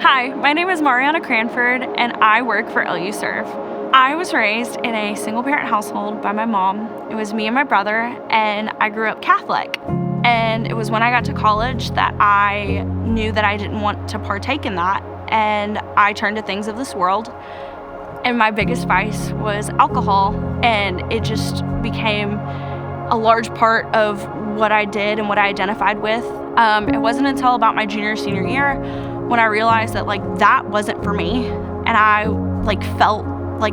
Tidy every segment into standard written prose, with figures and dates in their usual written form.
Hi, my name is Mariana Cranford, and I work for LU Serve. I was raised in a single-parent household by my mom. It was me and my brother, and I grew up Catholic. And it was when I got to college that I knew that I didn't want to partake in that, and I turned to things of this world. And my biggest vice was alcohol, and it just became a large part of what I did and what I identified with. It wasn't until about my senior year when I realized that that wasn't for me, and I felt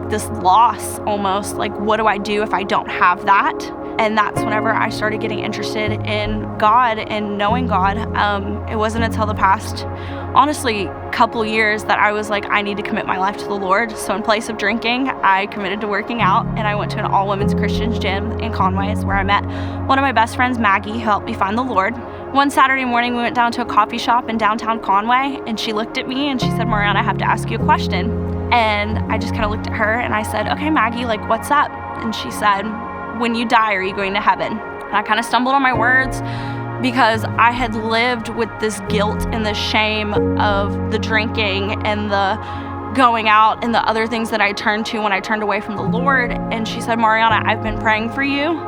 this loss almost, what do I do if I don't have that? And that's whenever I started getting interested in God and knowing God. It wasn't until the past, honestly, couple years that I was I need to commit my life to the Lord. So in place of drinking, I committed to working out, and I went to an all-women's Christian gym in Conway, where I met one of my best friends, Maggie, who helped me find the Lord. One Saturday morning, we went down to a coffee shop in downtown Conway, and she looked at me and she said, "Mariana, I have to ask you a question." And I just kind of looked at her and I said, "Okay, Maggie, what's up?" And she said, "When you die, are you going to heaven?" And I kind of stumbled on my words because I had lived with this guilt and the shame of the drinking and the going out and the other things that I turned to when I turned away from the Lord. And she said, "Mariana, I've been praying for you,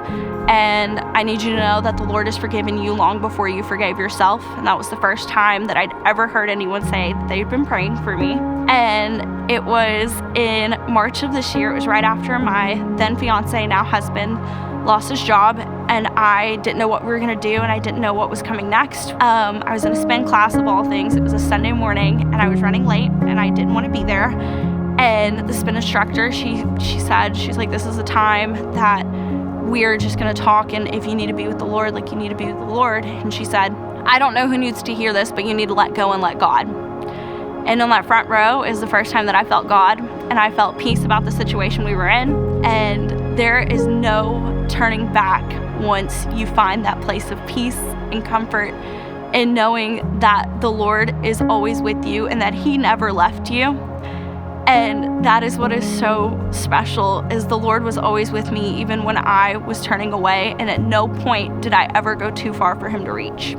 and I need you to know that the Lord has forgiven you long before you forgave yourself." And that was the first time that I'd ever heard anyone say that they'd been praying for me. And it was in March of this year. It was right after my then fiance, now husband, lost his job, and I didn't know what we were gonna do, and I didn't know what was coming next. I was in a spin class of all things. It was a Sunday morning, and I was running late, and I didn't want to be there. And the spin instructor, she said, she's like, "This is a time that we're just gonna talk, and if you need to be with the Lord, you need to be with the Lord." And she said, "I don't know who needs to hear this, but you need to let go and let God." And on that front row is the first time that I felt God, and I felt peace about the situation we were in. And there is no turning back once you find that place of peace and comfort in knowing that the Lord is always with you and that He never left you. And that is what is so special, is the Lord was always with me even when I was turning away, and at no point did I ever go too far for Him to reach.